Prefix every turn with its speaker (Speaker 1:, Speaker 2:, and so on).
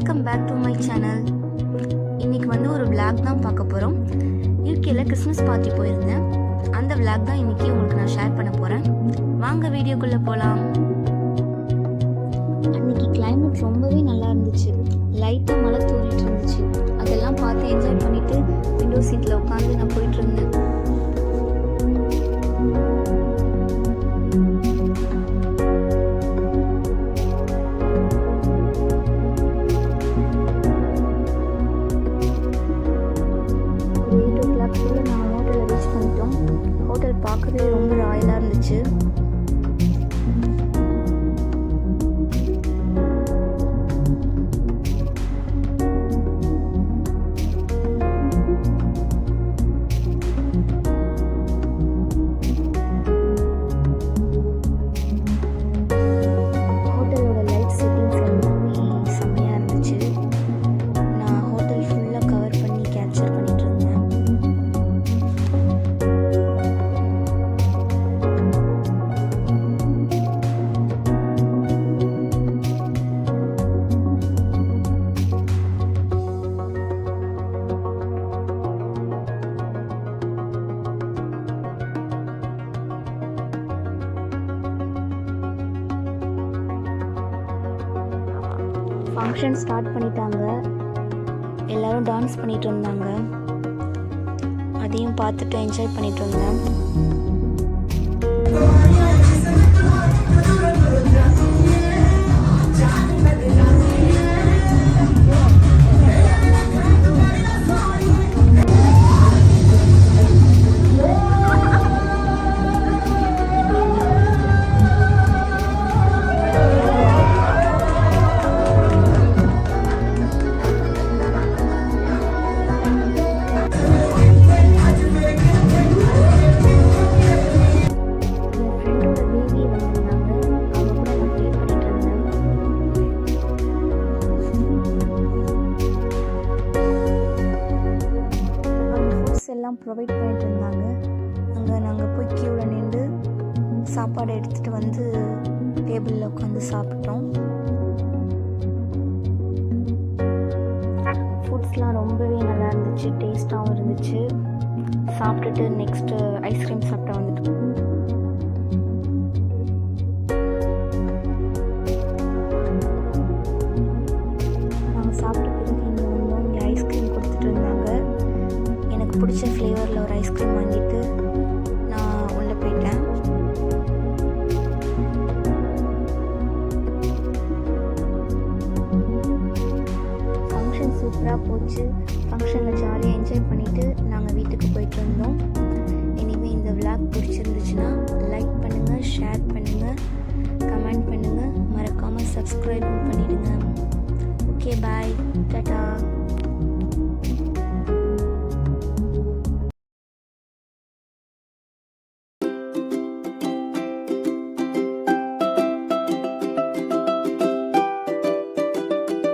Speaker 1: Welcome back to my channel. இன்றைக்கி வந்து ஒரு விளாக் தான் பார்க்க போகிறோம். யூகேயில் கிறிஸ்மஸ் பார்ட்டி போயிருந்தேன். அந்த விளாக் தான் இன்றைக்கி உங்களுக்கு நான் ஷேர் பண்ண போகிறேன். வாங்க வீடியோக்குள்ளே போகலாம். அன்றைக்கி கிளைமேட் ரொம்பவே நல்லா இருந்துச்சு. லைட்டாக மழை தூரிட்டு இருந்துச்சு. அதெல்லாம் பார்த்து என்ஜாய் பண்ணிவிட்டு விண்டோ சீட்டில் உட்காந்து நான் போயிட்டு இருந்தேன். ஹோட்டல் பார்க்கவே ரொம்ப ராயலாக இருந்துச்சு. ஹோட்டலோட லைட் செட்டிங்ஸ் எல்லாமே செம்மையாக இருந்துச்சு. நான் ஹோட்டல் ஃபுல்லாக கவர் பண்ணி கேப்சர் பண்ணிட்டு இருந்தேன். ஃபங்க்ஷன் ஸ்டார்ட் பண்ணிட்டாங்க. எல்லோரும் டான்ஸ் பண்ணிட்டு இருந்தாங்க. அதையும் பார்த்துட்டு என்ஜாய் பண்ணிட்டு இருந்தேன். எல்லாம் ப்ரொவைட் பண்ணிட்டு இருந்தாங்க. அங்கே நாங்கள் போய் க்யூவில் நின்று சாப்பாடு எடுத்துகிட்டு வந்து டேபிளில் உட்காந்து சாப்பிட்டோம். ஃபுட்ஸ்லாம் ரொம்பவே நல்லா இருந்துச்சு. டேஸ்ட்டாகவும் இருந்துச்சு. சாப்பிட்டுட்டு நெக்ஸ்ட்டு ஐஸ்கிரீம் சாப்பிட்டா வந்துட்டு நாங்கள் சாப்பிட்ட பிறகு இங்கே வந்தோம். இங்கே ஐஸ்கிரீம் கொடுத்துட்டு இருந்தாங்க. எனக்கு பிடிச்ச ஃப்ளேவரில் ஒரு ஐஸ்கிரீம் வாங்கிட்டு நான் உள்ளே போயிட்டேன். ஃபங்க்ஷன் சூப்பராக போச்சு. ஃபங்க்ஷனில் ஜாலியாக என்ஜாய் பண்ணிவிட்டு நாங்கள் வீட்டுக்கு போயிட்டு இருந்தோம். இனிமேல் இந்த விளாக் பிடிச்சிருந்துச்சுன்னா லைக் பண்ணுங்கள், ஷேர் பண்ணுங்கள், கமெண்ட் பண்ணுங்கள், மறக்காமல் சப்ஸ்கிரைபும் பண்ணிவிடுங்க. ஓகே, பாய்.